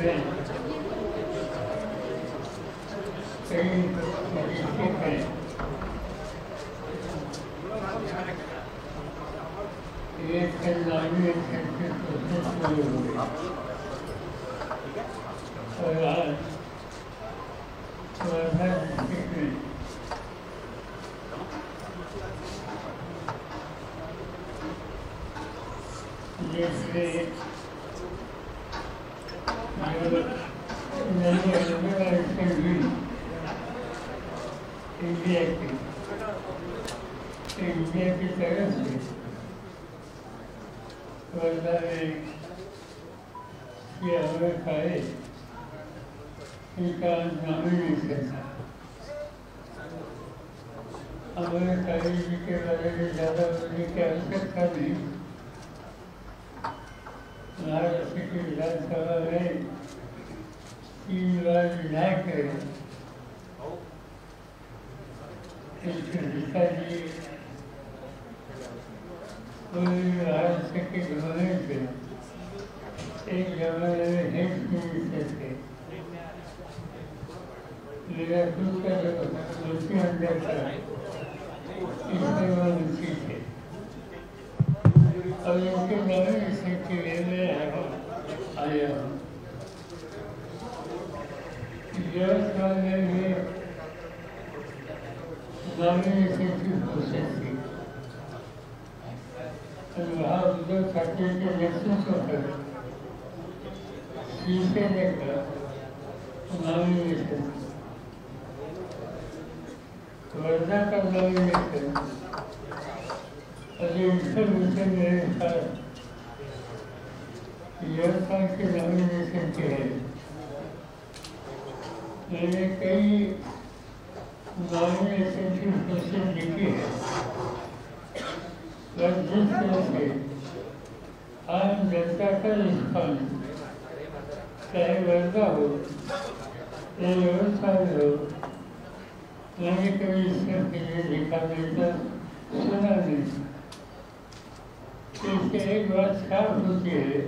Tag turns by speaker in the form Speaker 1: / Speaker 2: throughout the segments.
Speaker 1: हैं, कई चिकित्सक हैं, ये संग्रामी एक्सेप्टेड प्रोसेस शुरू हो गई और आज वर्धा डिस्ट्रिक्ट में जैसे इंडिया की तरफ से वर्धा में ये हमें खाए इनका नॉमिनेशन था। हमें खाए जी के बारे में ज़्यादा बोलने की आवश्यकता नहीं। महाराष्ट्र की विधानसभा में 3 बार विधायक रहे, पिताजी महाराष्ट्र के गवर्नर थे, एक जमाने में हेल्थ मिनिस्टर थे। मेरा खुद का जो रुचि अंदर था इसमें वो रुचि थे और इनके नॉमिनेशन के लिए मैं आया हूँ। यवतमाल में भी नॉमिनेशन की प्रोसेस थी और वहाँ उद्धव ठाकरे के नेतृत्व पर शीशे लेकर नॉमिनेशन वर्धा का नॉमिनेशन अभी इंफॉर्मेशन मेरे साथ यवतमाल के नॉमिनेशन के है। मैंने कई नॉमिनेशन की प्रोसेस लिखी है और जिस तरह से आम जनता का रिस्पॉन्स चाहे वर्धा हो या यवतमाल हो, मैंने कभी इसका पहले लिखा नहीं था, सुना नहीं। इससे एक बात साफ होती है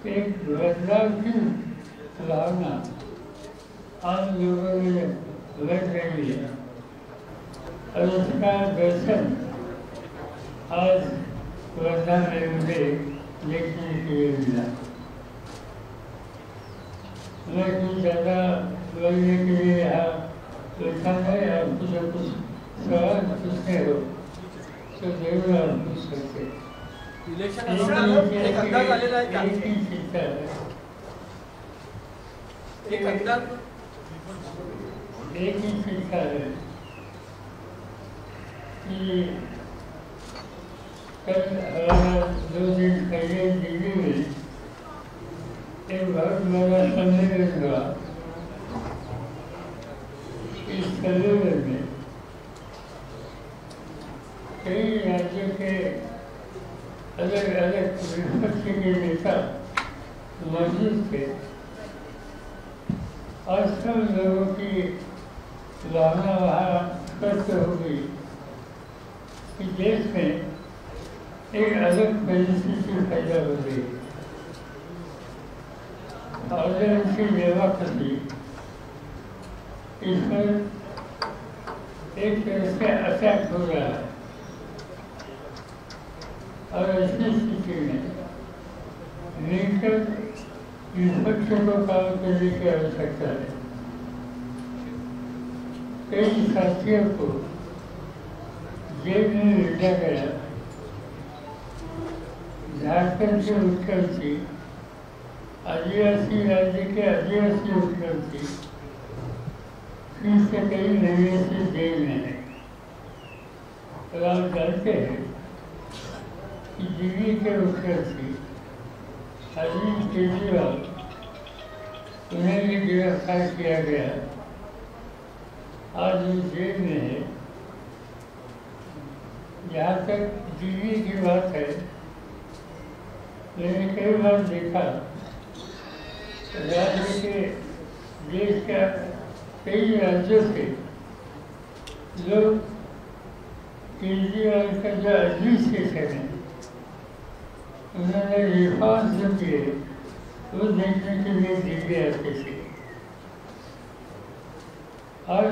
Speaker 1: कि एक बदलाव की भावना आम लोगों में लग रही है और उसका दर्शन आज वर्धा में मुझे देखने के लिए मिला। मैं कुछ ज़्यादा बोलने के लिए यहाँ बैठा है, आप कुछ सवाल पूछते हो तो जरूर आप पूछ सकते।
Speaker 2: एक अंदाज आलेला आहे का? एक अंदाज
Speaker 1: एक ही शिक्षा है कि कल हमारा 2 दिन पहले दिल्ली में एक बहुत बड़ा सम्मेलन हुआ। इस सम्मेलन में कई राज्यों के अलग अलग विपक्ष के नेता मौजूद थे और सब लोगों की भावना वहाँ स्पष्ट हो गई कि देश में एक अलग परिस्थिति पैदा हो गई और उनकी डेमोक्रेसी इस पर एक तरह से अटैक हो रहा है और ऐसी स्थिति में मिलकर विपक्ष को काम करने की आवश्यकता है। कई साथियों को जेल में भेजा गया। झारखंड से मुख्यमंत्री आदिवासी राज्य के आदिवासी मुख्यमंत्री फिर से कई महीने से जेल में है। और आप जानते हैं कि दिल्ली के मुख्यमंत्री अरविंद केजरीवाल उन्हें भी गिरफ्तार किया गया। आज वो जेल में है। जहाँ तक दिल्ली की बात है, मैंने कई बार देखा राज्य के देश का कई राज्यों से लोग केजरीवाल का जो एडमिनिस्ट्रेशन है उन्होंने रिफॉर्म जो किए वो देखने के लिए दिल्ली आते थे। और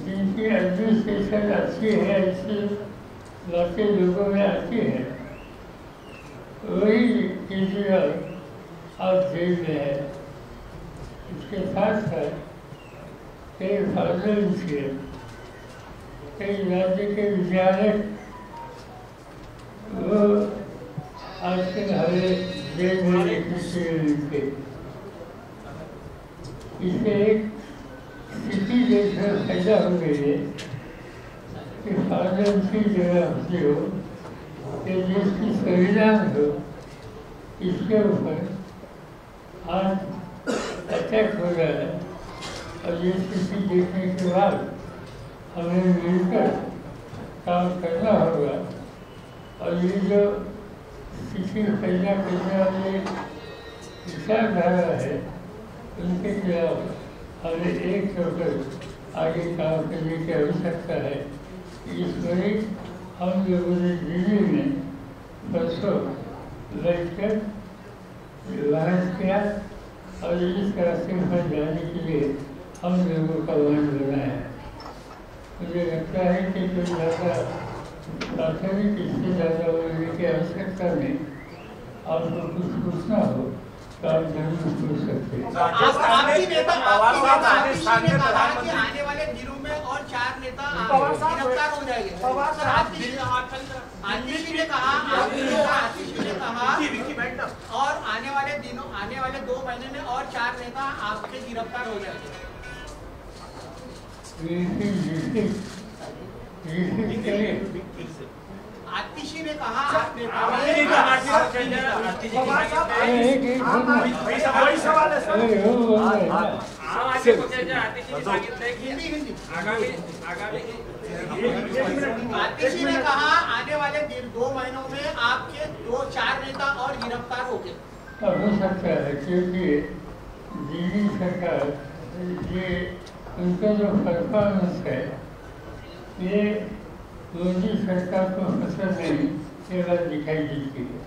Speaker 1: जिनकी एडमिनिस्ट्रेशन अच्छी है, ऐसी बातें लोगों में आती है, वही केजरीवाल अब जेल में है। इसके साथ साथ कई फार्मेंट्स के, कई राज्य के विद्यालय वो आजकल हमें जेल में देखने के लिए मिलते। इससे एक स्थिति देश में पैदा हो गई है कि फार्मेंट्स की जगह होती हो कि देश की संविधान हो, इसके ऊपर आज अटैक हो रहा है। और ये स्थिति देखने के बाद हमें मिलकर काम करना होगा। और ये जो स्थिति पैदा करने वाले विचारधारा है, उनके खिलाफ हमें एक होकर आगे काम करने की आवश्यकता है। इस वजह हम लोगों ने दिल्ली में परसों बैठकर बहस किया और इस रास्ते पर जाने के लिए हम लोगों का मन बना है। मुझे लगता है कि कोई ज़्यादा प्राथमिक इससे ज़्यादा बोलने की आवश्यकता नहीं। आपको कुछ पूछना हो तो आप जरूर पूछ सकते हैं।
Speaker 2: आने वाले दिनों में और 4 नेता गिरफ्तार हो जाएंगे। आतिशी ने कहा और आने वाले 2 महीने में और 4 नेता आपके गिरफ्तार हो जाएंगे। आतिशी ने कहा आतिशी ने कहा आने वाले 2 महीनों में आपके 2-4 नेता और गिरफ्तार हो गए।
Speaker 1: हो सकता है क्योंकि दिल्ली सरकार ये उनका जो परफॉर्मेंस है ये मोदी सरकार को पसंद नहीं, ये बात दिखाई देती है।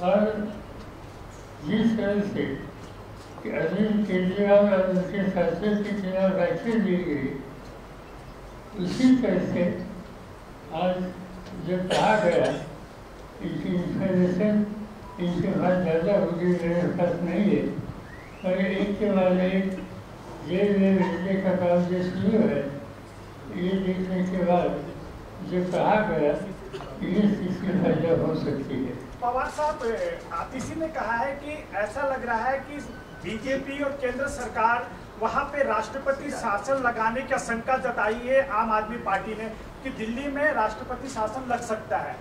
Speaker 1: और जिस तरह से कि अरविंद केजरीवाल और उनके साथियों के खिलाफ एक्शन ली गई, उसी तरह से आज जो कहा गया इनकी इंफॉर्मेशन इनके पास ज़्यादा होगी, मेरे पास नहीं है, पर एक के बाद एक जेल में भेजने का काम जो शुरू है, ये देखने के बाद जो कहा गया ये इसकी फायदा हो सकती है।
Speaker 3: पवार साहब, आतिशी ने कहा है कि ऐसा लग रहा है कि बीजेपी और केंद्र सरकार वहां पे राष्ट्रपति शासन लगाने की आशंका जताई है आम आदमी पार्टी ने कि दिल्ली में राष्ट्रपति शासन लग सकता है।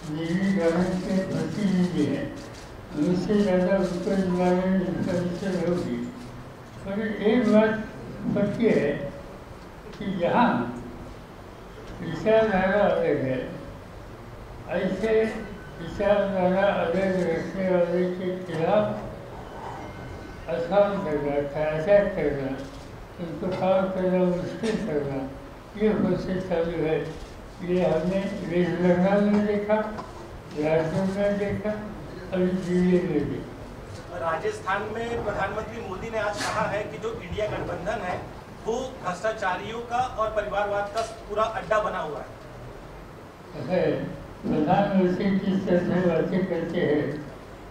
Speaker 1: दिल्ली गवर्नमेंट के प्रतिनिधि है, उससे ज़्यादा उसको इस बारे में इंफॉर्मेशन होगी। पर एक बात पक्की है कि जहाँ विचारधारा अलग है, ऐसे विचारधारा अलग रखने वाले के खिलाफ आसान करना, अटैक करना, उनको काम करना, मुश्किल करना, ये कोशिश चालू है। ये हमने वेस्ट बंगाल में देखा, झारखंड में देखा, अभी दिल्ली में भी।
Speaker 4: राजस्थान में प्रधानमंत्री मोदी ने आज कहा है कि जो इंडिया गठबंधन है वो भ्रष्टाचारियों का और परिवारवाद का पूरा अड्डा बना हुआ है।
Speaker 1: प्रधानमंत्री किस तरह से बातें करते हैं,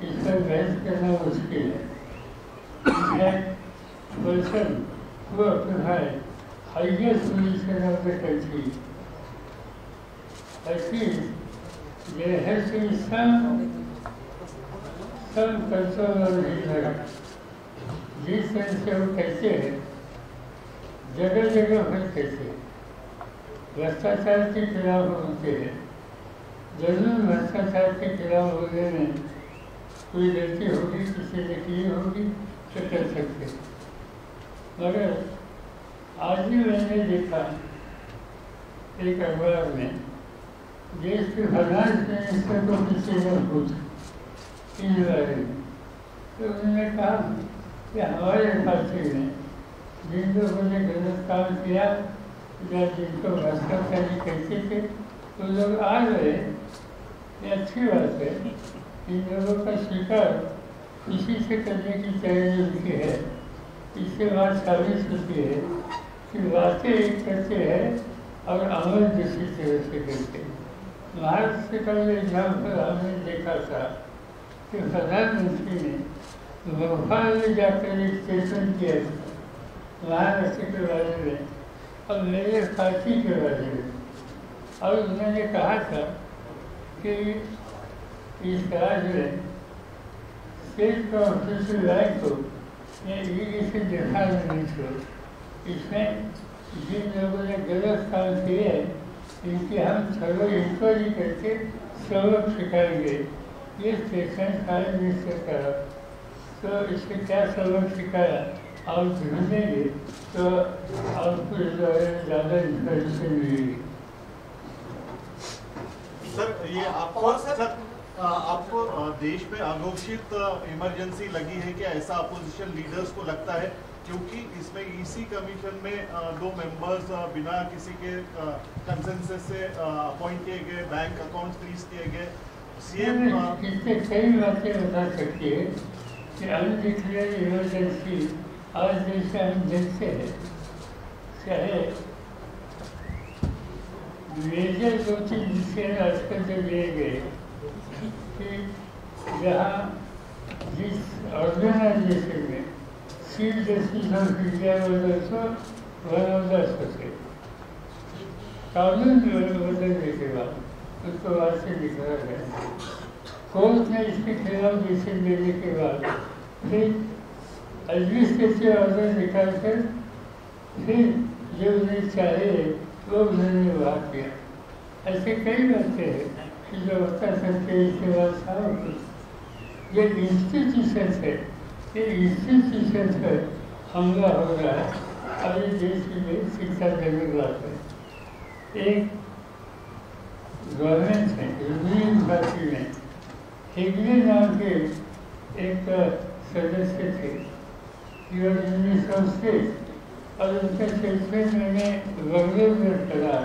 Speaker 1: इस पर बहस करना मुश्किल है। Person who occupied highest position of the country, I feel there has to be some control on his life. जिस तरह से वो कहते हैं, जगह जगह पर कहते हैं, भ्रष्टाचार के खिलाफ बोलते हैं। जरूर भ्रष्टाचार के खिलाफ बोलने में कोई गलती होगी, किसी ने की होगी तो कर सकते। मगर आज भी मैंने देखा एक अखबार में देश के फाइनेंस मिनिस्टर को किसी ने पूछा इस बारे में, तो उन्होंने कहा कि हमारे पार्टी में जिन लोगों ने गलत काम किया या जिनको भ्रष्टाचारी कहते थे वो लोग आ गए, ये अच्छी बात है। इन लोगों का स्वीकार खुशी से करने की तैयारी उनकी है। इससे बात साबित होती है कि बातें एक करते हैं और अमल दूसरी तरह से करते हैं। महाराष्ट्र का ये एग्जाम्पल हमने देखा था कि प्रधानमंत्री ने भोपाल में जाकर एक स्टेटमेंट किया था महाराष्ट्र के बारे में और मेरे पार्टी के बारे में, और उन्होंने कहा था कि इस राज्य में स्टेट कॉन्स्टिट्यूशन राइट को इरीगेशन डिपार्टमेंट को इसमें जिन लोगों ने गलत काम किए हैं इनकी हम थोड़ा इंक्वायरी करके सबक सिखाएंगे। ये स्टेटमेंट प्राइम मिनिस्टर का, तो इससे क्या सबक सिखाया और ढूंढेंगे तो आपको ज़्यादा इंफॉर्मेशन मिलेगी।
Speaker 5: सर ये आपको आपको देश में अघोषित इमरजेंसी लगी है क्या, ऐसा अपोजिशन लीडर्स को लगता है? क्योंकि इसमें ईसी कमीशन में 2 मेंबर्स बिना किसी के कंसेंसस से अपॉइंट किए गए, बैंक अकाउंट फ्रीज किए गए, सीएम
Speaker 1: इससे कई बातें बता सकती है कि अनडिक्लेयर्ड इमरजेंसी आज देश में हम देखते हैं, चाहे मेजर 2-3 डिसीजन आजकल जो लिए गए कि जहाँ जिस ऑर्गेनाइजेशन में चीफ जस्टिस ऑफ इंडिया कानून बदलने के बाद उसको बाद से निकला गया, कोर्ट ने इसके खिलाफ डिसीजन देने के बाद फिर एडमिनिस्ट्रेटिव ऑर्डर निकाल कर फिर जो उन्हें चाहे वो उन्होंने बात किया। ऐसे कई बातें हैं कि जो बता सकते हैं इसके बाद सारा ये इंस्टीट्यूशन है, ये इंस्टीट्यूशन पर हमला हो रहा है और ये देश की लिए शिक्षाजनक बात है। एक गवर्नमेंट है रूलिंग पार्टी में हेगड़े नाम के एक सदस्य थे, मिनिस्टर ऑफ स्टेट, और उनके स्टेटमेंट मैंने वगैरह में पढ़ा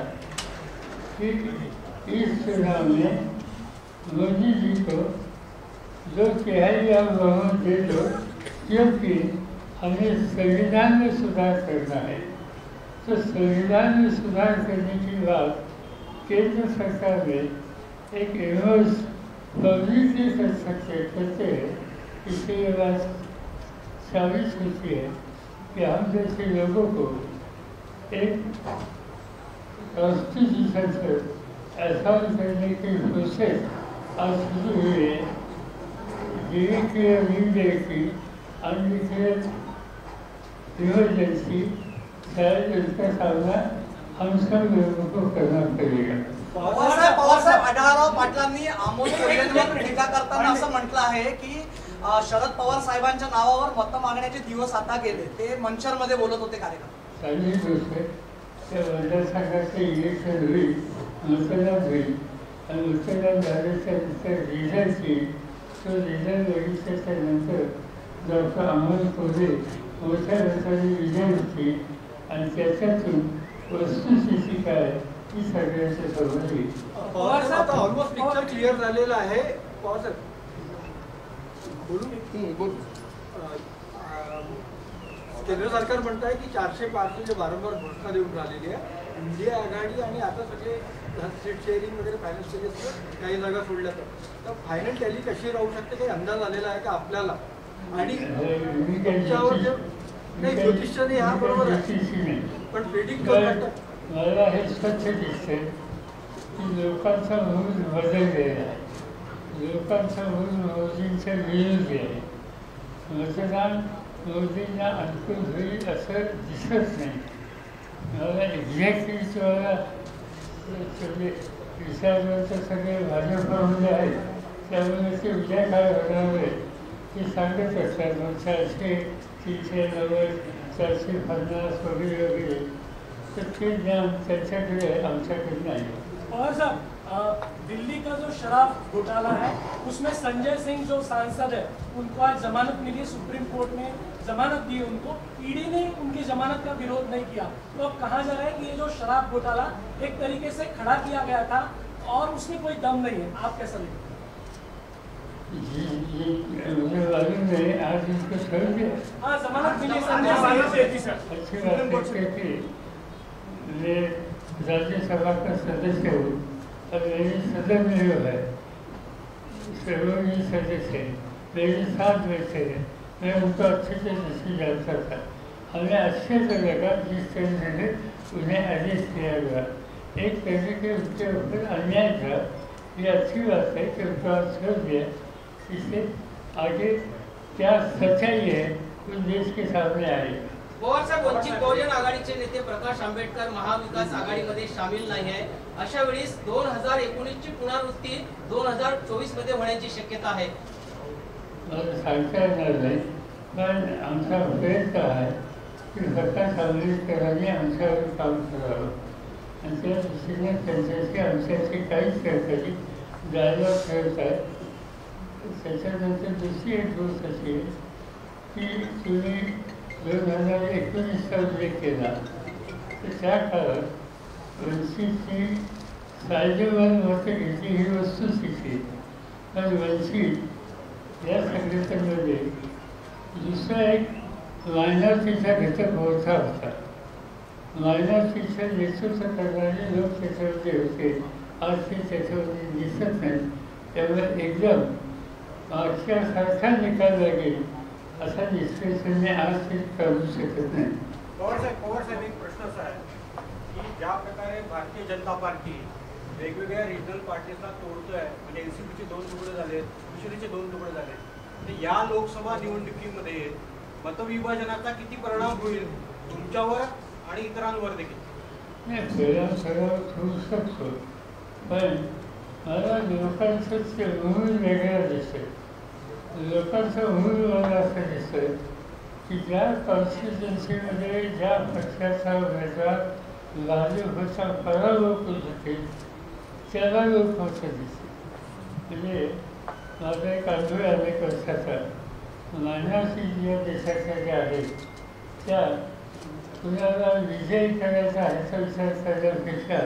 Speaker 1: कि इस चुनाव में मोदी जी को 2 तिहाई आप बहुमत दे दो, क्योंकि हमें संविधान में सुधार करना है। तो संविधान में सुधार करने की बात केंद्र सरकार में एक एवज पब्लिकली करते हैं। इससे ये बात साबित होती है कि हम जैसे लोगों को एक कॉन्स्टिट्यूशन पर एहसान करने की कोशिश आज शुरू हुई है। की अनडिक्लेयर्ड इमरजेंसी शायद इसका सामना हम सब लोगों को करना पडेगा।
Speaker 2: पवारसाहेब आढळराव पाटलांनी अमोल कोल्हेंवर टीका करताना असं म्हटलं आहे की शरद पवार साहेबांच्या नावावर मत मागण्याचे दिवस आता गेले। ते मंचरमध्ये बोलत होते कार्यक्रम।
Speaker 1: चांगली गोष्ट आहे, त्या मतदारसंघाचे इलेक्शन होईल, मतदान होईल आणि मतदान झाल्याच्या नंतर रिझल्ट येईल। तो रिझल्ट बघितल्याच्या नंतर डॉक्टर अमोल कोल्हे मोठ्या मताने विजय होतील आणि त्याच्यातून वस्तुस्थिती काय ही सगळ्यांच्या समोर येईल।
Speaker 6: पवारसाहेब ऑलमोस्ट पिक्चर क्लिअर झालेला आहे। पवारसाहेब केंद्र सरकार म्हणत आहे की 405 जे वारंवार घोषणा देऊन राहिलेली आहे, इंडिया आघाडी आणि आता सगळे सीट शेअरिंग वगैरे फायनान्स केले, काही जागा सोडल्या तर फायनल टॅली कशी राहू शकते, काही अंदाज आलेला आहे का आपल्याला? आणि त्याच्यावर जे नाही ज्योतिषाने ह्या बरोबर आहे, पण प्रेडिक्ट करतात
Speaker 1: मला हे स्वच्छ दिसते की लोकांचा मूड बदललेला आहे, लोकांचा मूड मोदींच्या विरोधी आहे। मतदान मोदींना अनुकूल होईल असं दिसत नाही। मला एक्झॅक्टली तुम्हाला सगळे विचारवंत सगळे भाजपमध्ये आहेत, त्यामुळे ते उद्या काय होणार आहे ते सांगत असतात। मग 400, 390, 450 वगैरे वगैरे, तर ते ज्ञान त्यांच्याकडे आमच्याकडे नाही।
Speaker 6: पवारसाहेब
Speaker 7: दिल्ली का जो शराब घोटाला है उसमें संजय सिंह जो सांसद है उनको आज जमानत मिली, सुप्रीम कोर्ट ने जमानत दी उनको, ईडी ने उनकी जमानत का विरोध नहीं किया। तो अब कहा जा रहा है कि ये जो शराब घोटाला एक तरीके से खड़ा किया गया था और उसमें कोई दम नहीं है, आप कैसा देखते हैं?
Speaker 1: मुझे मालूम नहीं, आज इसको छोड़ दिया।
Speaker 7: हाँ, जमानत मिली, जमानत दे दी सर।
Speaker 1: अच्छी बात है कि मैं राज्यसभा का सदस्य हूँ और मेरी सदन में जो है सर्वोच्च सदस्य मेरे साथ बैठे हैं, मैं उनको अच्छे से नहीं जानता था। हमें अच्छे से लगा जिस तरह से उन्हें अरेस्ट किया गया, एक तरह के उनके ऊपर अन्याय था। ये अच्छी बात है कि उनको आज छोड़ दिया, इससे आगे क्या सच्चाई है उस देश के सामने आएगी।
Speaker 8: पवार साहेब, वंचित बहुजन आघाडीचे नेते प्रकाश आंबेडकर महाविकास आघाडीमध्ये सामील नाही आहे, अशा वेळेस 2019 ची पुनरावृत्ती 2024 मध्ये होण्याची शक्यता आहे।
Speaker 1: मला सांगता येणार नाही, पण आमचा प्रयत्न आहे की प्रकाश आंबेडकरांनी आमच्यावर काम करावं आणि त्या दृष्टीने त्यांच्याशी आमच्याशी काहीच सरकारी डायलॉग ठेवत आहे। त्याच्यानंतर दुसरी एक गोष्ट अशी आहे की तुम्ही 2019चा उल्लेख केला तर त्या काळात वंचितची सायदेवान मतं घेतली ही वस्तुस्थिती, पण वंचित या संघटनेमध्ये दुसरा एक मायनॉरिटीचा घटक मोठा होता। मायनॉरिटीचं नेतृत्व करणारे लोक त्याच्यामध्ये होते, आज ते त्याच्यामध्ये दिसत नाही। त्यामुळे एकदम मागच्यासारखा निकाल लागेल असा निष्कर्ष मी आज ते काढू शकत नाही।
Speaker 9: पवार साहेब, एक प्रश्न असा आहे की ज्या प्रकारे भारतीय जनता पार्टी वेगवेगळ्या रिजनल पार्टीजला तोडतोय, म्हणजे एनसीपीचे 2 तुकडे झाले, शिवसेनेचे 2 तुकडे झाले, तर या लोकसभा निवडणुकीमध्ये मतविभाजनाचा किती परिणाम होईल तुमच्यावर आणि इतरांवर देखील?
Speaker 1: परिणाम होऊ शकतो, पण मला लोकांचं मूळ वेगळं दिसतं। लोकांचं मूळ मला असं दिसतं की ज्या कॉन्स्टिट्युन्सीमध्ये ज्या पक्षाचा उमेदवार लागू होता पराभव करू शकेल त्याला लोक होतं दिसते। म्हणजे माझा एक अनुभव अनेक वर्षाचा, मानवाची या देशाच्या ज्या आहेत त्या कुणाला विजयी करायचा ह्याचा विचार करण्यापेक्षा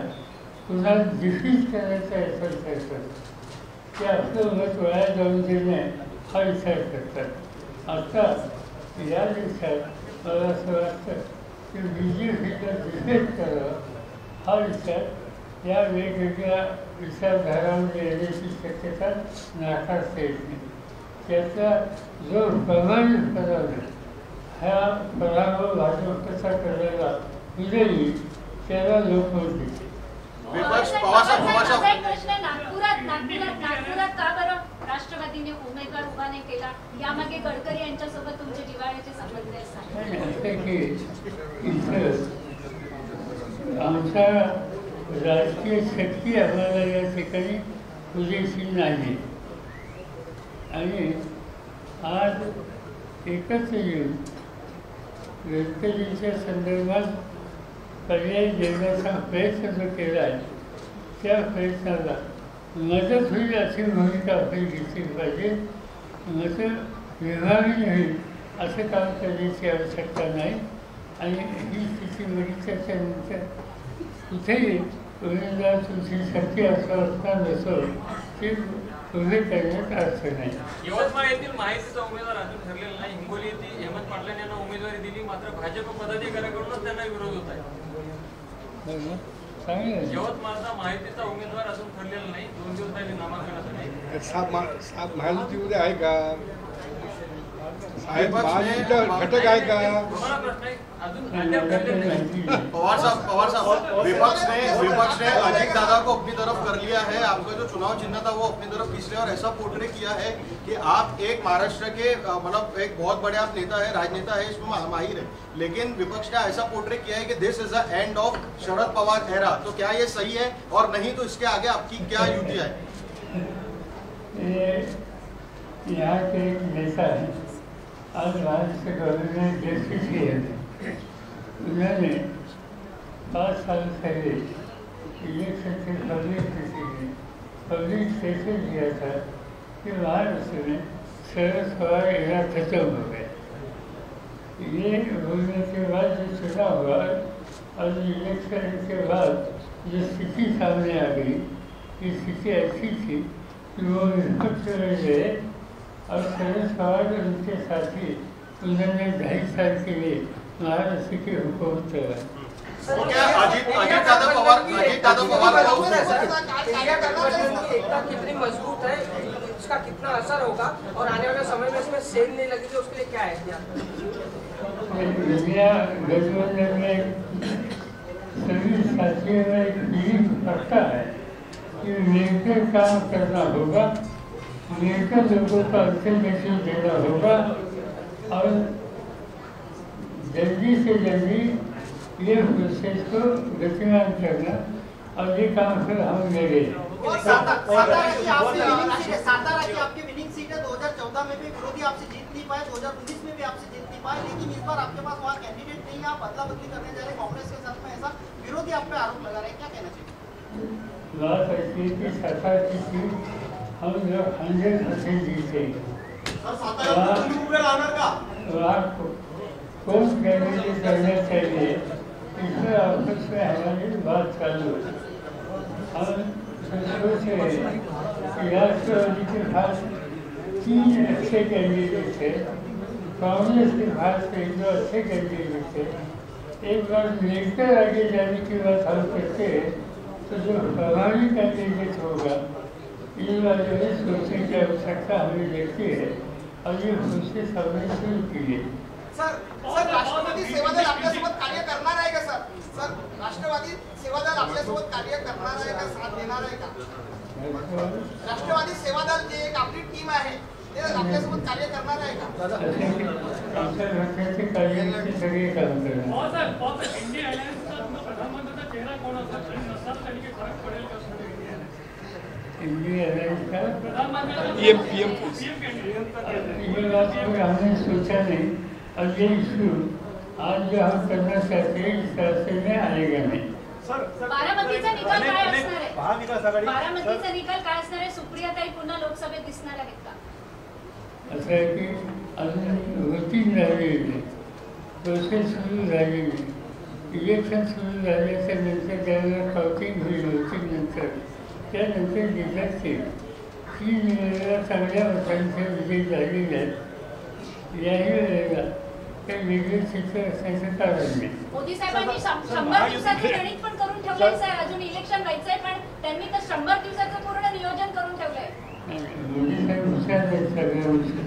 Speaker 1: कुणाला डिफीट करायचा याचा विचार करतात। ते आपलं मत वाया जाऊन देणे हा विचार करतात। आता या दिवसात मला असं वाटतं की BJPला डिफेट करावं हा विचार या वेगवेगळ्या विचारधारांमध्ये येण्याची शक्यता नाकारता येत नाही। त्याचा जो प्रमाणित पराभव हा पराभव भाजपचा करायला उद्या त्याला लोक होते।
Speaker 10: नागपुरात का बरं राष्ट्रवादीने उमेदवार उभा नाही केला, यामागे गडकरी यांच्यासोबत तुमचे जिव्हाळ्याचे संबंध आहेत?
Speaker 1: आमचा राजकीय शक्ती आम्हाला या ठिकाणी पुरेशी नाही आणि आज एकत्र येऊन गडकरींच्या संदर्भात पर्याय देण्याचा प्रयत्न जो केला आहे त्या प्रयत्नाला मदत होईल अशी भूमिका आपण घेतली पाहिजे। मतं विभागणी होईल असं काम करण्याची आवश्यकता नाही आणि ही स्थिती बघितल्याच्यानंतर कुठेही उमेदवार तुमच्यासाठी असं असणार नसो ते उभे करण्यात अर्थ नाही।
Speaker 11: यवतमाळ येथील माहितीचा उमेदवार अजून ठरलेला नाही। हिंगोली येथील हेमंत पाटलां यांना उमेदवारी दिली, मात्र भाजप पदाधिकाऱ्यांकडूनच त्यांना विरोध होत आहे। यवतमाळचा माहितीचा उमेदवार अजून ठरलेला नाही, 2 दिवस झाले नामांकनासाठी।
Speaker 6: साहेब महायुतीमध्ये आहे का? साहेब महायुतीचा घटक आहे का?
Speaker 11: तुम्हाला प्रश्न आहे अजून
Speaker 5: पवार साहब, विपक्ष ने अजीत दादा को अपनी तरफ कर लिया है। आपका जो चुनाव चिन्ह था वो अपनी तरफ खींच लिया और ऐसा पोर्ट्रे किया है कि आप एक महाराष्ट्र के मतलब एक बहुत बड़े आप नेता है, राजनेता है, इसमें माहिर है, लेकिन विपक्ष ने ऐसा पोर्ट्रे किया है कि this is the end of Sharad Pawar era. तो क्या ये सही है और नहीं तो इसके आगे आपकी क्या युति है?
Speaker 1: यहाँ के एक नेता है, आज महाराष्ट्र गवर्नमेंट जस्टिस ही है, उन्होंने 5 साल पहले इलेक्शन के पहले किसी पब्लिक स्टेटमेंट दिया था कि महाराष्ट्र में शरद पवार एरा खत्म हो गया। ये होने के बाद जो चुनाव हुआ और इलेक्शन के बाद जो स्थिति सामने आ गई, ये स्थिति ऐसी थी कि वो विपक्ष में गए और शरद पवार और उनके साथी उन्होंने 2.5 साल के लिए महाराष्ट्र की हुकूमत चलाई।
Speaker 12: एकता कितनी मजबूत है, इसका कितना असर होगा और आने वाले समय में इसमें सेल नहीं लगेगी, उसके लिए क्या है?
Speaker 1: इंडिया गठबंधन में सभी साथियों में एक फीलिंग पड़ता है कि मिलकर काम करना होगा, मिलकर लोगों का अल्टरनेटिव देना होगा और जल्दी से जल्दी ये प्रोसेस को गतिमान करना और ये काम फिर हम ले रहे हैं।
Speaker 2: सातारा की आपकी विनिंग सीट है, 2014 में भी विरोधी आपसे जीत नहीं पाए, 2019 में भी आपसे जीत नहीं पाए, लेकिन इस बार आपके पास वहाँ कैंडिडेट नहीं है, आप अदला बदली करने जा रहे हैं कांग्रेस के साथ में, ऐसा विरोधी आप पे आरोप लगा रहे हैं, क्या कहना चाहिए?
Speaker 1: बात ऐसी है कि सातारा की सीट हम लोग 100% जीते, वहाँ कौन कैंडिडेट करना चाहिए इसमें आपस में हमारी बात चालू है। हम सोच रहे हैं कि राष्ट्रवादी के पास 3 अच्छे कैंडिडेट थे, कांग्रेस के पास 1-2 अच्छे कैंडिडेट थे। एक बार मिलकर आगे जाने की बात हम करते हैं तो जो प्रभावी कैंडिडेट होगा इन बारे में सोचने की आवश्यकता हमें देखती है और ये कोशिश हमने शुरू की है।
Speaker 2: सर राष्ट्रवादी सेवादल आपल्यासोबत कार्य करणार आहे का? सर राष्ट्रवादी सेवादल आपल्यासोबत कार्य करणार आहे का, साथ देणार आहे का? राष्ट्रवादी सेवादल जे एक आपली टीम आहे ते आपल्यासोबत कार्य करणार आहे का?
Speaker 7: इंडिया अलायन्सचा प्रधानमंत्र्यांचा चेहरा कोण असेल आणि नसला तरी काही फरक पडेल का?
Speaker 1: इंडिया अलायंस का पीएम ये बात हमने सोचा नहीं और ये इशू आज जो हम करना चाहते हैं इस तरह से में आएगा नहीं।
Speaker 10: बारामतीचा निकाल काय असणार आहे? बारामतीचा निकाल काय असणार आहे? सुप्रियाताई पुन्हा लोकसभेत दिसणार आहेत का?
Speaker 1: असं आहे की अजून वोटिंग राहिलेली, प्रोसेस सुरू झालेली, इलेक्शन सुरू झाल्याच्या नंतर त्यावेळेला काउंटिंग होईल, वोटिंग नंतर त्यानंतर जिल्ह्याचे 3 वेळेला चांगल्या मतांचे विजय झालेले आहेत। याही वेळेला त्या वेगळे चित्र असण्याचं कारण नाही।
Speaker 10: मोदी साहेबांनी 100 दिवसाचं गणित पण करून ठेवलंय सर, अजून इलेक्शन व्हायचंय पण त्यांनी तर 100 दिवसाचं पूर्ण नियोजन करून ठेवलंय।
Speaker 1: मोदी साहेब हुशार आहेत सगळ्या गोष्टी,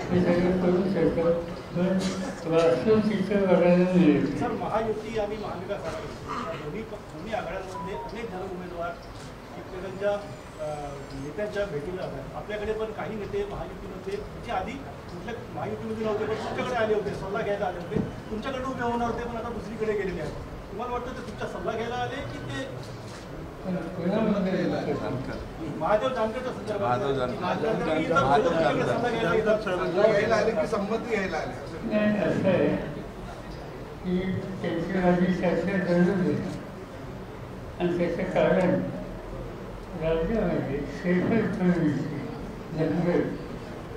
Speaker 1: ते सगळं करू शकतात पण वास्तव चित्र बघायला मिळेल।
Speaker 9: सर महायुती आणि महाविकास आघाडी दोन्ही आघाड्यांमध्ये अनेक जण उमेदवार एकमेकांच्या नेत्यांच्या भेटीला जातात। आपल्याकडे पण काही नेते महायुतीमध्ये जे आधी कुठल्या महायुतीमध्ये नव्हते पण तुमच्याकडे आले होते, सल्ला घ्यायला आले होते, तुमच्याकडे उभे होणार होते पण आता दुसरीकडे गेलेले आहेत। तुम्हाला वाटतं ते तुमचा सल्ला घ्यायला आले की ते महादेव जानकरच्या संदर्भात सल्ला घ्यायला आले की संमती घ्यायला आले?
Speaker 1: नाही, असं आहे की त्यांची माझी चर्चा जरूर होती आणि त्याचं कारण राज्यामध्ये सेफर सर्व्हिस जंगल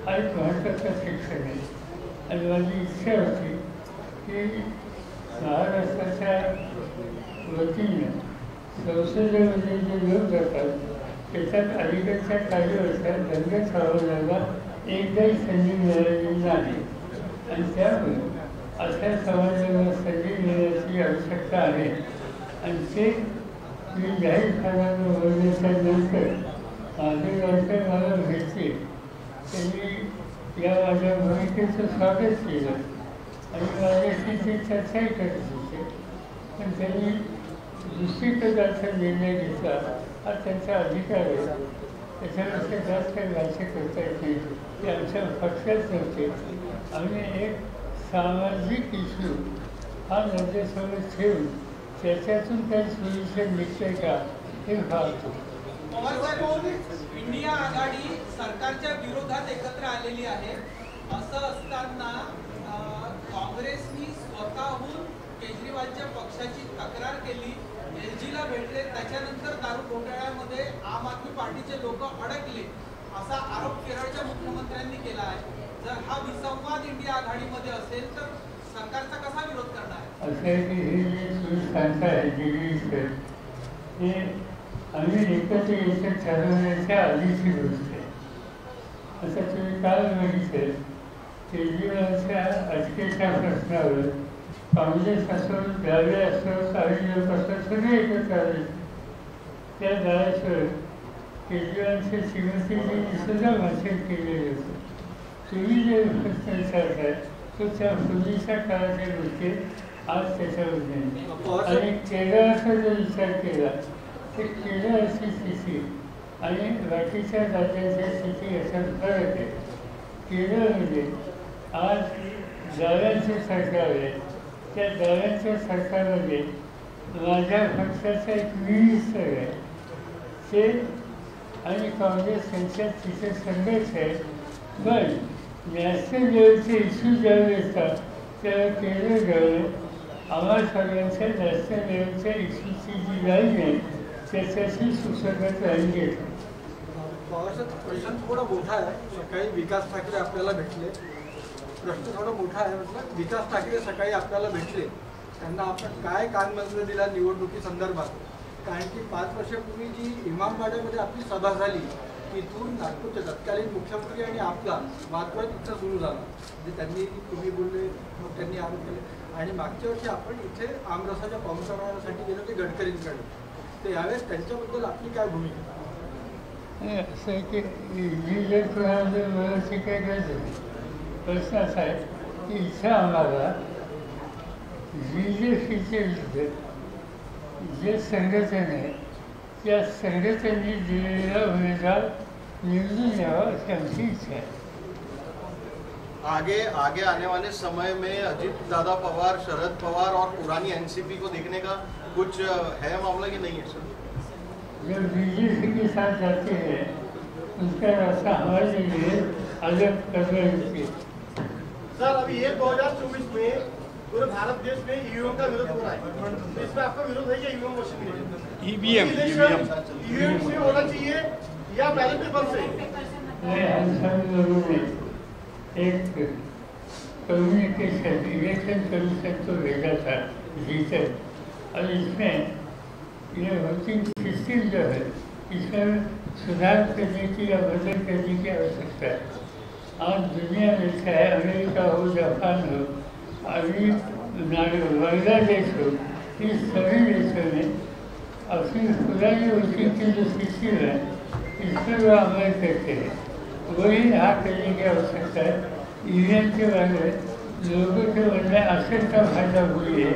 Speaker 1: हा एक महत्त्वाचा शिक्षण आहे आणि माझी इच्छा होती की महाराष्ट्राच्या वतीनं संसदेमध्ये जे लोक जातात त्याच्यात अलीकडच्या काही वर्षात दंगल चालवण्याला एकदाही संधी मिळालेली नाही आणि त्यामुळे अशा समाजाला संधी मिळण्याची आवश्यकता आहे आणि ते मी जाहीरपणानं बोलण्याच्या नंतर माझे डॉक्टर मला भेटले, त्यांनी या माझ्या भूमिकेचं स्वागत केलं आणि माझ्याशी ते चर्चाही करत होते पण त्यांनी दुसरी पदार्थ निर्णय घेतला हा त्यांचा अधिकार आहे, त्याच्यापेक्षा जास्त काही भाष्य करता येत नाही। ते आमच्या पक्षात नव्हते, आम्ही एक सामाजिक इश्यू हा नजरेसमोर ठेवून त्याच्यातून काही सोल्युशन निघतंय का हे पाहतो।
Speaker 12: इंडिया आघाडी सरकारच्या विरोधात एकत्र आलेली आहे, असं असताना काँग्रेसनी स्वतःहून केजरीवालच्या पक्षाची तक्रार केली, एलजीला
Speaker 13: भेटले त्याच्यानंतर दारू घोटाळ्यामध्ये आम आदमी पार्टीचे लोक अडकले असा आरोप केरळच्या मुख्यमंत्र्यांनी केला आहे. जर हा विसंवाद इंडिया आघाडीमध्ये असेल तर सरकारचा कसा विरोध करणार?
Speaker 1: असं आहे की हे जे तुम्ही सांगताय दिल्ली हे आम्ही एकत्र यायचं ठरवण्याच्या आधीची गोष्ट आहे. असं तुम्ही काल बघितलं केजरीवालच्या अटकेच्या प्रश्नावर काँग्रेस असो द्राविड असो काही लोक असो सगळे एकत्र आले. त्या दराशिवाय केजरीवालच्या श्रीमतीजींनी सुद्धा भाषण केलेले होते. तुम्ही जे प्रश्न विचारताय तो त्या पूर्वीच्या काळाच्या गोष्टी आज त्याच्यावर आणि केरळाचा जर विचार केला तर केरळाची स्थिती आणि बाकीच्या राज्याच्या स्थिती याच्यात फरक आहे. केरळमध्ये आज डाव्यांचे सरकार आहे. त्या डाव्यांच्या सरकारमध्ये माझ्या पक्षाचा एक मिनिस्टर आहे ते आणि काँग्रेस यांच्यात तिथे संघर्ष आहे. पण नॅशनल लेवलचे इश्यू ज्यावेळी येतात त्यावेळी केंद्र गव्हर्नमेंट आम्हाला सगळ्यांच्या नॅशनल लेवलच्या इश्यूची जी लाईन आहे त्याच्याशी सुसंगत लाईन घेतो.
Speaker 6: प्रश्न थोडा मोठा आहे. सकाळी विकास ठाकरे आपल्याला भेटले. प्रश्न थोडा मोठा आहे. म्हटलं विकास ठाकरे सकाळी आपल्याला भेटले, त्यांना आपण काय कानमंत्र दिला निवडणुकी संदर्भात? कारण की 5 वर्षापूर्वी जी इमामबाड्यामध्ये आपली सभा झाली तिथून नागपूरचे तत्कालीन मुख्यमंत्री आणि आपला वादविवाद इथं सुरू झाला. म्हणजे त्यांनी तुम्ही बोलले मग त्यांनी आरोप केले आणि मागच्या वर्षी आपण इथे आमरसाच्या पाहुणचारासाठी गेलो ते गडकरींकडे. तर यावेळेस त्यांच्याबद्दल आपली काय भूमिका?
Speaker 1: असं आहे की ही जर कोणाला व्यवस्थित काय करायचं प्रश्न असा आहे की इथं आम्हाला BJPचे विरुद्ध जे संघटन आहे त्या संघटनेने दिलेला उमेदवार निवडून यावा अशी आमची इच्छा आहे.
Speaker 5: आगे आने वाले समय में अजीत दादा पवार, शरद पवार और पुरानी एनसीपी को देखने का कुछ है मामला कि नहीं है सर?
Speaker 1: जब BJP के साथ जाते हैं उसका रास्ता हमारे लिए अलग करने होती है.
Speaker 14: सर अभी ये 2024 में पूरे भारत देश में ईवीएम का विरोध हो रहा है, तो इसमें आपका विरोध है क्या? ईवीएम मशीन ईवीएम से होना चाहिए या बैलेट पेपर से?
Speaker 1: हम सब लोगों ने एक कम्युनिकेशन इलेक्शन कमीशन को भेजा था जीतर, और इसमें ये वोटिंग सिस्टम जो है इसमें सुधार करने की या बदल करने की आवश्यकता है. आज दुनिया में चाहे अमेरिका हो, जापान हो, अभी बांग्लादेश हो, इस सभी देशों में अपनी पुरानी वोटिंग की जो सिस्टम है इस पर वो अमल करते हैं. वही यहाँ करने की आवश्यकता है. ईवीएम के बारे में लोगों के मन में आशंका पैदा हुई है.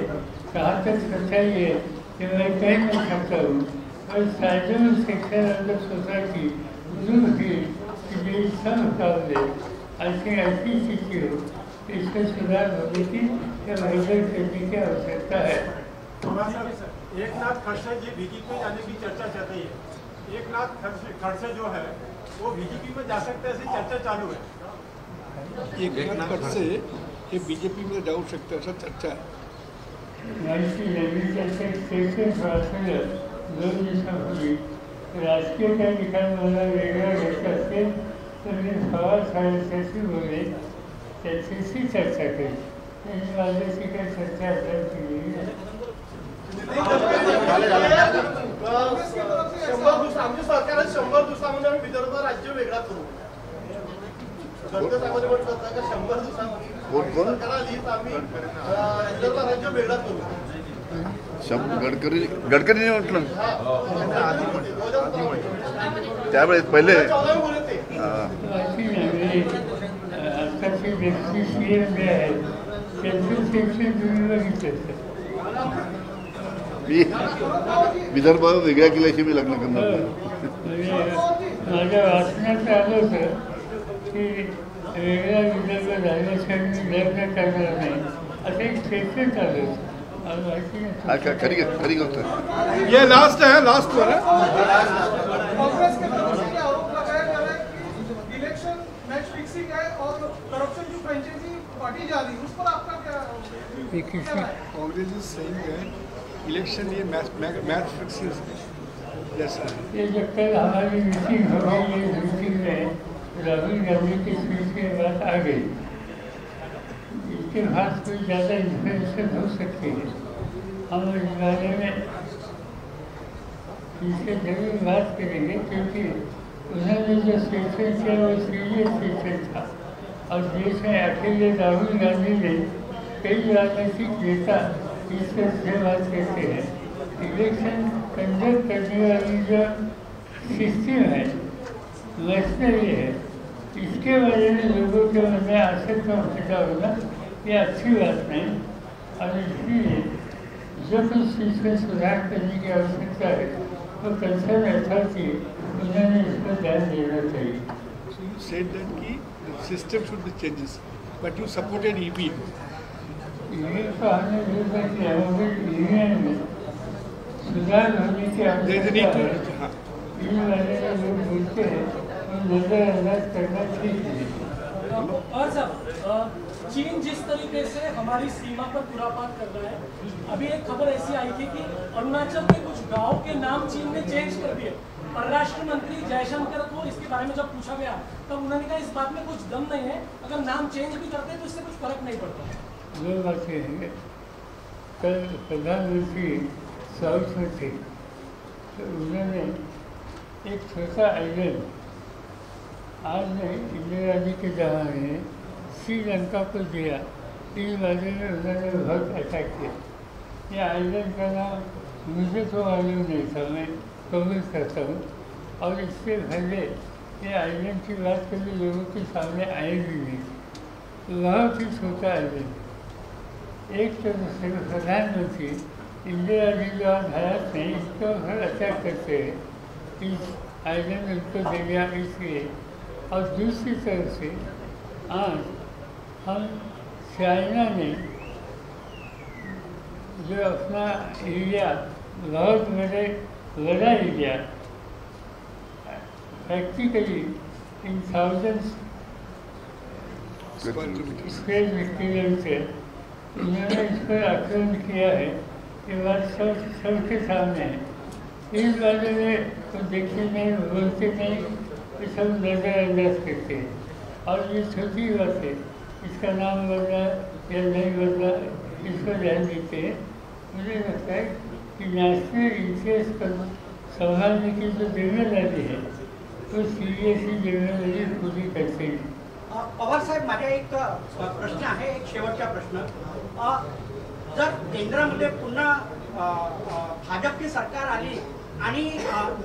Speaker 1: कहाँ तक सच्चाई है कि मैं कह नहीं सकता हूँ, पर scientific section of the society जरूर भी कि मेरी सब मुकाबले ऐसी स्थिति हो इसमें सुधार होने की या बदल करने की आवश्यकता है.
Speaker 14: एकनाथ खड़से जी बीजेपी में जाने की चर्चा चल रही है. एकनाथ खड़से जो है वो बीजेपी में जा सकते हैं ऐसी चर्चा चालू है.
Speaker 6: एकनाथ खडसे हे बीजेपी में जाऊ शकते असं चर्चा आहे.
Speaker 1: दोन दिवसापूर्वी राजकीय काही निकाल मला वेगळा घ्यायचा असेल तर मी पवार साहेबांशी बोलले, त्याच्याशी चर्चा केली. त्यांनी माझ्याशी काही चर्चा आता केलेली नाही.
Speaker 14: 100 दिवस आमच्या सरकारने 100 दिवसामध्ये आम्ही विदर्भ राज्य वेगळा करू. गडकरीमध्ये म्हटलं होतं का 100 दिवसामध्ये सरकारला लिहित आम्ही विदर्भ राज्य वेगळा करू.
Speaker 15: गडकरीने म्हटलं त्यावेळेस पहिले
Speaker 1: आताची व्यक्ती CM जे आहे त्यांचं शिक्षण तुम्ही बघितलं.
Speaker 15: मी विदर्भ वेगळ्या केल्याशी मी लग्न करणार.
Speaker 1: माझ्या वाचनात आलं होतं की वेगळा विदर्भ झाल्याशिवाय मी लग्न करणार नाही असं एक स्टेटमेंट आलं होतं.
Speaker 15: खरी गोष्ट
Speaker 6: ये लास्ट है, लास्ट वन है.
Speaker 13: कांग्रेस के तरफ से आरोप लगाया जा रहा है कि इलेक्शन मैच फिक्सिंग है और करप्शन की फ्रेंचाइजी बांटी जा रही है, उस पर आपका क्या?
Speaker 6: Congress is saying that election ये मैच फिक्सिंग जैसा है।
Speaker 1: ये जब तक हमारी मीटिंग हो गई, ये मीटिंग में राहुल गांधी की स्पीच की बात आ गई, इसके बाद कोई ज़्यादा इन्फ्लुएंस हो सकती है। हम इस बारे में इससे जरूर बात करेंगे, क्योंकि उन्होंने जो स्टेटमेंट किया वो सीरियस स्टेटमेंट था। और देश में अकेले राहुल गांधी ने कई राजनीतिक नेता इस पर से बात करते हैं। इलेक्शन कंडक्ट करने वाली जो सिस्टम है, मशीनरी है, इसके बारे में लोगों के मन में आसक्ति पैदा होना ये अच्छी बात नहीं। और इसलिए जो कुछ चीज़ में सुधार करने की आवश्यकता है वो कंसर्न अथॉरिटी उन्होंने इस पर ध्यान देना चाहिए।
Speaker 6: So you said that the system should be changes, but you supported EVM.
Speaker 1: ये तो हमने देखा कि हमारे यूनियन में सुधार होने की आवश्यकता है। इन वाले लोग बोलते हैं और नजरअंदाज करना ठीक है।
Speaker 7: और साहब, चीन जिस तरीके से हमारी सीमा पर कुरापात कर रहा है, अभी एक खबर ऐसी आई थी कि अरुणाचल के कुछ गांव के नाम चीन ने चेंज कर दिए। परराष्ट्र मंत्री जयशंकर को इसके बारे में जब पूछा गया तब उन्होंने कहा इस बात में कुछ दम नहीं है, अगर नाम चेंज भी करते हैं तो इससे कुछ फर्क नहीं पड़ता।
Speaker 1: दो बातें हैं। कल प्रधानमंत्री साउथ में थे, तो उन्होंने एक छोटा आइलैंड आज नहीं, इंदिरा जी के ज़माने में श्रीलंका को दिया। इस बारे में उन्होंने बहुत अच्छा किया। ये आइलैंड का नाम मुझे तो मालूम नहीं था, मैं कबूल करता हूँ। और इससे पहले ये आइलैंड की बात कभी लोगों के सामने आई भी नहीं। बहुत ही छोटा आइलैंड। एक तरह से प्रधानमंत्री इंदिरा जी जो आज भारत में इसको हर अच्छा करते हैं, इस आइलैंड उनको दे दिया इसलिए। और दूसरी तरफ से आज हम चाइना ने जो अपना एरिया बहुत बड़ा area practically in thousands square kilometre उन्होंने इस पर आक्रमण किया है। ये बात सबके सामने है। इस बारे में तो देखते नहीं, बोलते नहीं, ये सब नजरअंदाज करते हैं। और ये छोटी बात है, इसका नाम बदला या नहीं बदला, इसको ध्यान देते हैं। मुझे लगता है कि नेशनल इंटरेस्ट को संभालने की जो जिम्मेदारी है तो सीरियसली जिम्मेदारी पूरी करते हैं।
Speaker 16: पवार साहेब, माझा एक प्रश्न आहे, एक शेवटचा प्रश्न। जर केंद्रामध्ये पुन्हा भाजपची सरकार आली आणि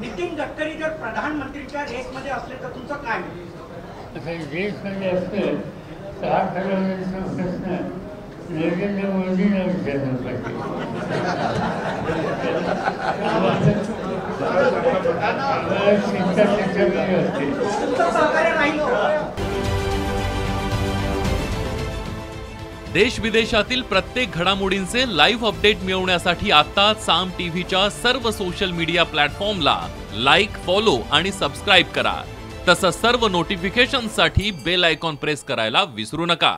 Speaker 16: नितीन गडकरी जर प्रधानमंत्रीच्या रेसमध्ये असले तर तुमचं काय होईल?
Speaker 1: आता रेसमध्ये असलं तर हा खरा म्हणजे प्रश्न नरेंद्र मोदींना विचारला पाहिजे। चिंता त्याच्यामध्ये असते।
Speaker 16: तुमचं सहकार्य नाही हो?
Speaker 17: देश विदेशातील प्रत्येक घडामोडींचे लाईव्ह अपडेट मिळवण्यासाठी आता साम टीव्हीच्या सर्व सोशल मीडिया प्लॅटफॉर्मला लाईक, फॉलो आणि सबस्क्राईब करा। तसंच सर्व नोटिफिकेशनसाठी बेल आयकॉन प्रेस करायला विसरू नका।